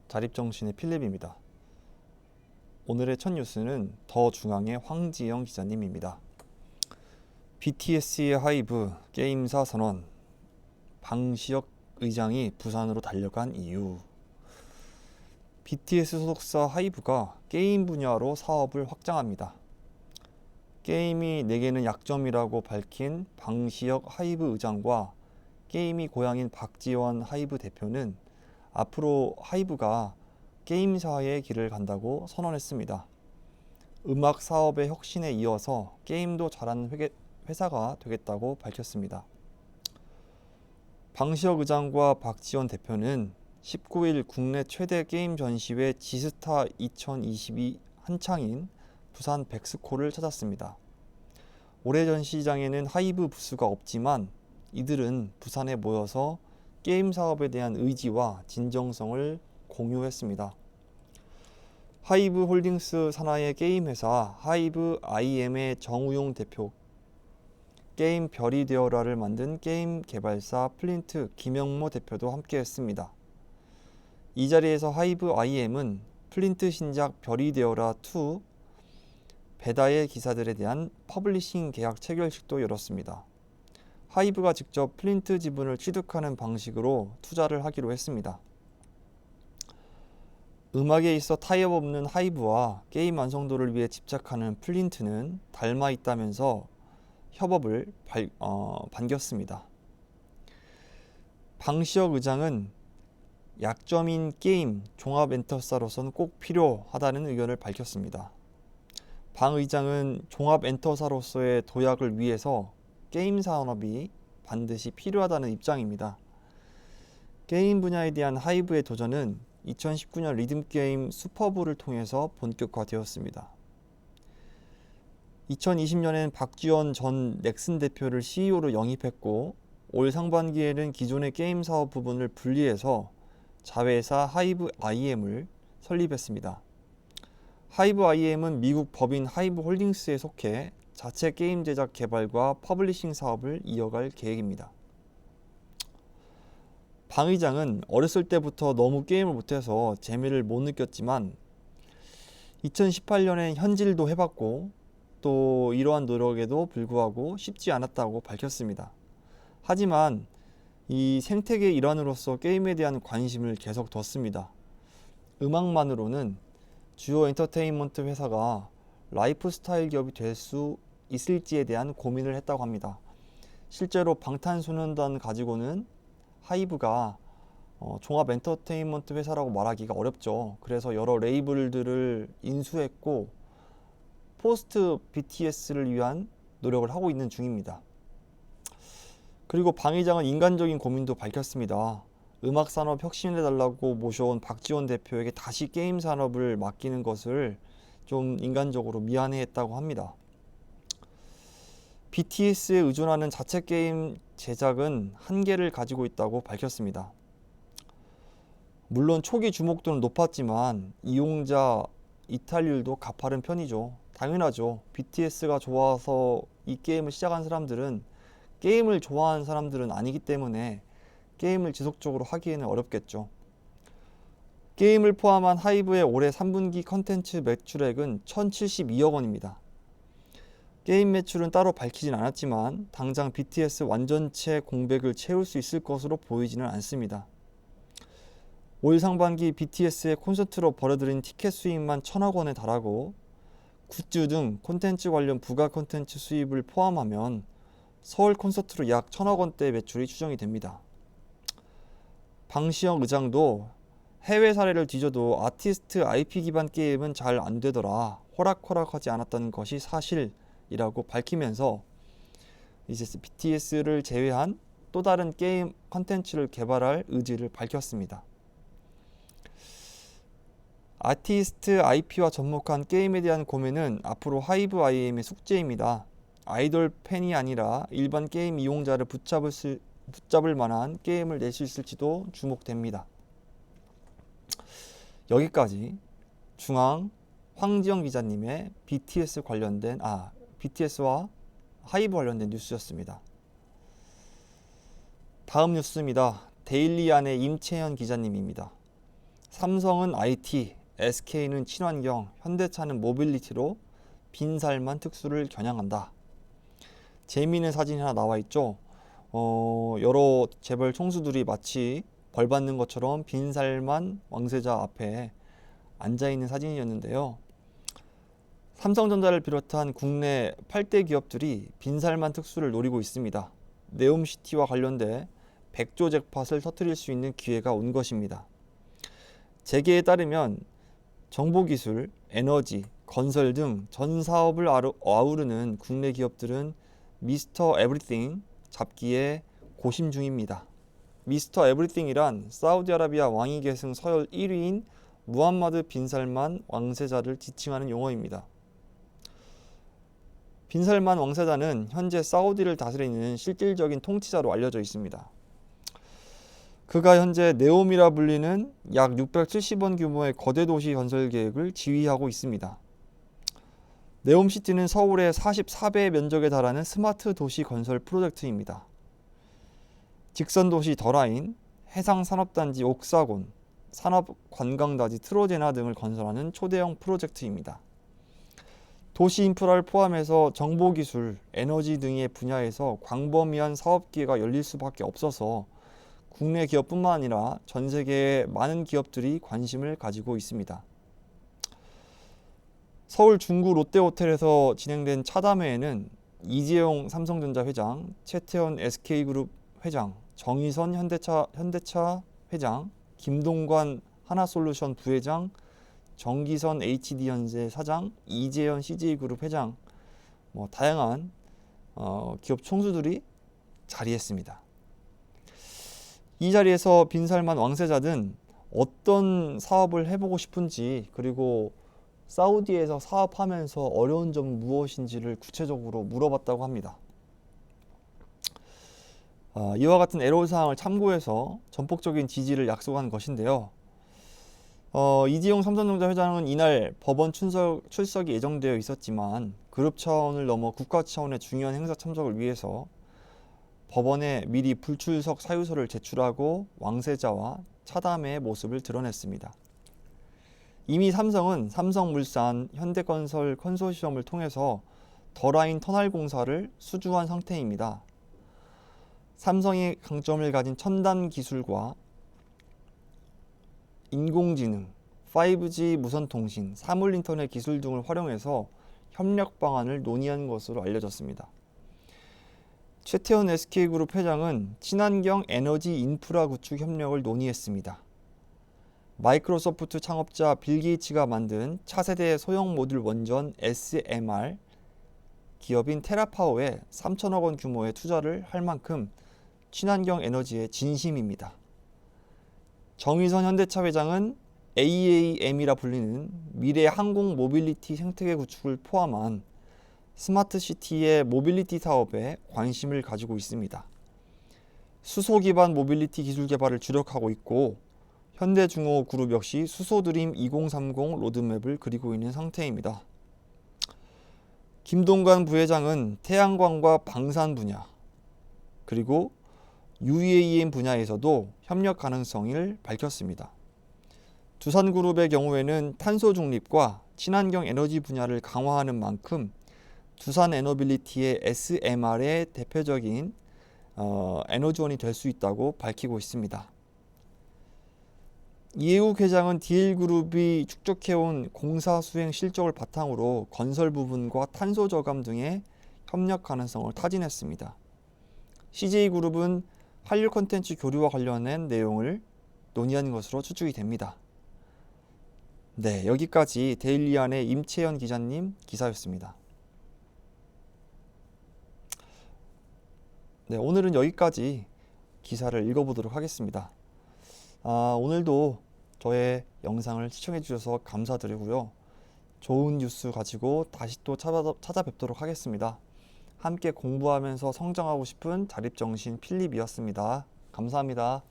자립정신의 필립입니다. 오늘의 첫 뉴스는 더 중앙의 황지영 기자님입니다. BTS의 하이브 게임사 선언, 방시혁 의장이 부산으로 달려간 이유. BTS 소속사 하이브가 게임 분야로 사업을 확장합니다. 게임이 내게는 약점이라고 밝힌 방시혁 하이브 의장과 게임이 고향인 박지원 하이브 대표는 앞으로 하이브가 게임사의 길을 간다고 선언했습니다. 음악 사업의 혁신에 이어서 게임도 잘하는 회사가 되겠다고 밝혔습니다. 방시혁 의장과 박지원 대표는 19일 국내 최대 게임 전시회 지스타 2022 한창인 부산 백스코를 찾았습니다. 올해 전시장에는 하이브 부스가 없지만 이들은 부산에 모여서 게임 사업에 대한 의지와 진정성을 공유했습니다. 하이브 홀딩스 산하의 게임 회사 하이브 IM의 정우용 대표, 게임 별이 되어라를 만든 게임 개발사 플린트 김영모 대표도 함께했습니다. 이 자리에서 하이브 IM은 플린트 신작 별이 되어라 2 베다의 기사들에 대한 퍼블리싱 계약 체결식도 열었습니다. 하이브가 직접 플린트 지분을 취득하는 방식으로 투자를 하기로 했습니다. 음악에 있어 타협 없는 하이브와 게임 완성도를 위해 집착하는 플린트는 닮아 있다면서 협업을 반겼습니다. 방시혁 의장은 약점인 게임 종합 엔터사로서는 꼭 필요하다는 의견을 밝혔습니다. 방 의장은 종합 엔터사로서의 도약을 위해서 게임 산업이 반드시 필요하다는 입장입니다. 게임 분야에 대한 하이브의 도전은 2019년 리듬게임 슈퍼볼을 통해서 본격화되었습니다. 2020년엔 박지원 전 넥슨 대표를 CEO로 영입했고 올 상반기에는 기존의 게임 사업 부분을 분리해서 자회사 하이브 IM을 설립했습니다. 하이브 IM은 미국 법인 하이브 홀딩스에 속해 자체 게임 제작 개발과 퍼블리싱 사업을 이어갈 계획입니다. 방 의장은 어렸을 때부터 너무 게임을 못해서 재미를 못 느꼈지만 2018년엔 현질도 해봤고 또 이러한 노력에도 불구하고 쉽지 않았다고 밝혔습니다. 하지만 이 생태계 일환으로서 게임에 대한 관심을 계속 뒀습니다. 음악만으로는 주요 엔터테인먼트 회사가 라이프 스타일 기업이 될 수 있을지에 대한 고민을 했다고 합니다. 실제로 방탄소년단 가지고는 하이브가 종합 엔터테인먼트 회사라고 말하기가 어렵죠. 그래서 여러 레이블들을 인수했고 포스트 BTS를 위한 노력을 하고 있는 중입니다. 그리고 방 의장은 인간적인 고민도 밝혔습니다. 음악 산업 혁신해달라고 모셔온 박지원 대표에게 다시 게임 산업을 맡기는 것을 좀 인간적으로 미안해했다고 합니다. BTS에 의존하는 자체 게임 제작은 한계를 가지고 있다고 밝혔습니다. 물론 초기 주목도는 높았지만 이용자 이탈률도 가파른 편이죠. 당연하죠. BTS가 좋아서 이 게임을 시작한 사람들은 게임을 좋아하는 사람들은 아니기 때문에 게임을 지속적으로 하기에는 어렵겠죠. 게임을 포함한 하이브의 올해 3분기 컨텐츠 매출액은 1,072억 원입니다. 게임 매출은 따로 밝히진 않았지만 당장 BTS 완전체 공백을 채울 수 있을 것으로 보이지는 않습니다. 올 상반기 BTS의 콘서트로 벌어들인 티켓 수익만 1,000억 원에 달하고 굿즈 등 콘텐츠 관련 부가 콘텐츠 수입을 포함하면 서울 콘서트로 약 1,000억 원대 매출이 추정이 됩니다. 방시혁 의장도 해외 사례를 뒤져도 아티스트 IP 기반 게임은 잘 안 되더라. 호락호락하지 않았다는 것이 사실이라고 밝히면서 이제 BTS를 제외한 또 다른 게임 컨텐츠를 개발할 의지를 밝혔습니다. 아티스트 IP와 접목한 게임에 대한 고민은 앞으로 하이브 IM의 숙제입니다. 아이돌 팬이 아니라 일반 게임 이용자를 붙잡을 만한 게임을 낼 수 있을지도 주목됩니다. 여기까지 중앙 황지영 기자님의 BTS와 하이브 관련된 뉴스였습니다. 다음 뉴스입니다. 데일리안의 임채현 기자님입니다. 삼성은 IT, SK는 친환경, 현대차는 모빌리티로 빈살만 특수를 겨냥한다. 재미있는 사진이 하나 나와 있죠. 여러 재벌 총수들이 마치 벌 받는 것처럼 빈살만 왕세자 앞에 앉아 있는 사진이었는데요. 삼성전자를 비롯한 국내 8대 기업들이 빈살만 특수를 노리고 있습니다. 네옴시티와 관련돼 100조 잭팟을 터뜨릴 수 있는 기회가 온 것입니다. 재계에 따르면 정보기술, 에너지, 건설 등 전 사업을 아우르는 국내 기업들은 미스터 에브리띵 잡기에 고심 중입니다. 미스터 에브리띵이란 사우디아라비아 왕위 계승 서열 1위인 무함마드 빈살만 왕세자를 지칭하는 용어입니다. 빈살만 왕세자는 현재 사우디를 다스리는 실질적인 통치자로 알려져 있습니다. 그가 현재 네옴이라 불리는 약 670원 규모의 거대 도시 건설 계획을 지휘하고 있습니다. 네옴시티는 서울의 44배 면적에 달하는 스마트 도시 건설 프로젝트입니다. 직선도시 더라인, 해상산업단지 옥사곤, 산업관광단지 트로제나 등을 건설하는 초대형 프로젝트입니다. 도시 인프라를 포함해서 정보기술, 에너지 등의 분야에서 광범위한 사업 기회가 열릴 수밖에 없어서 국내 기업뿐만 아니라 전 세계의 많은 기업들이 관심을 가지고 있습니다. 서울 중구 롯데호텔에서 진행된 차담회에는 이재용 삼성전자 회장, 최태원 SK그룹 회장, 정의선 현대차 회장, 김동관 하나솔루션 부회장, 정기선 HD현대 사장, 이재현 CJ그룹 회장, 다양한 기업 총수들이 자리했습니다. 이 자리에서 빈살만 왕세자는 어떤 사업을 해보고 싶은지, 그리고 사우디에서 사업하면서 어려운 점은 무엇인지를 구체적으로 물어봤다고 합니다. 이와 같은 애로사항을 참고해서 전폭적인 지지를 약속한 것인데요. 이재용 삼성전자 회장은 이날 법원 출석이 예정되어 있었지만 그룹 차원을 넘어 국가 차원의 중요한 행사 참석을 위해서 법원에 미리 불출석 사유서를 제출하고 왕세자와 차담회의 모습을 드러냈습니다. 이미 삼성은 삼성물산, 현대건설 컨소시엄을 통해서 더라인 터널 공사를 수주한 상태입니다. 삼성이 강점을 가진 첨단 기술과 인공지능, 5G 무선통신, 사물인터넷 기술 등을 활용해서 협력 방안을 논의한 것으로 알려졌습니다. 최태원 SK그룹 회장은 친환경 에너지 인프라 구축 협력을 논의했습니다. 마이크로소프트 창업자 빌 게이츠가 만든 차세대 소형 모듈 원전 SMR 기업인 테라파워에 3천억 원 규모의 투자를 할 만큼 친환경 에너지에 진심입니다. 정의선 현대차 회장은 AAM이라 불리는 미래 항공 모빌리티 생태계 구축을 포함한 스마트시티의 모빌리티 사업에 관심을 가지고 있습니다. 수소 기반 모빌리티 기술 개발을 주력하고 있고 현대중공업그룹 역시 수소드림 2030 로드맵을 그리고 있는 상태입니다. 김동관 부회장은 태양광과 방산 분야 그리고 UAM 분야에서도 협력 가능성을 밝혔습니다. 두산그룹의 경우에는 탄소 중립과 친환경 에너지 분야를 강화하는 만큼 두산 에너빌리티의 SMR의 대표적인 에너지원이 될 수 있다고 밝히고 있습니다. 이해욱 회장은 DL그룹이 축적해온 공사 수행 실적을 바탕으로 건설 부분과 탄소 저감 등의 협력 가능성을 타진했습니다. CJ그룹은 한류 콘텐츠 교류와 관련된 내용을 논의한 것으로 추측이 됩니다. 네, 여기까지 데일리안의 임채연 기자님 기사였습니다. 네, 오늘은 여기까지 기사를 읽어보도록 하겠습니다. 오늘도 저의 영상을 시청해 주셔서 감사드리고요. 좋은 뉴스 가지고 다시 또 찾아뵙도록 하겠습니다. 함께 공부하면서 성장하고 싶은 자립정신 필립이었습니다. 감사합니다.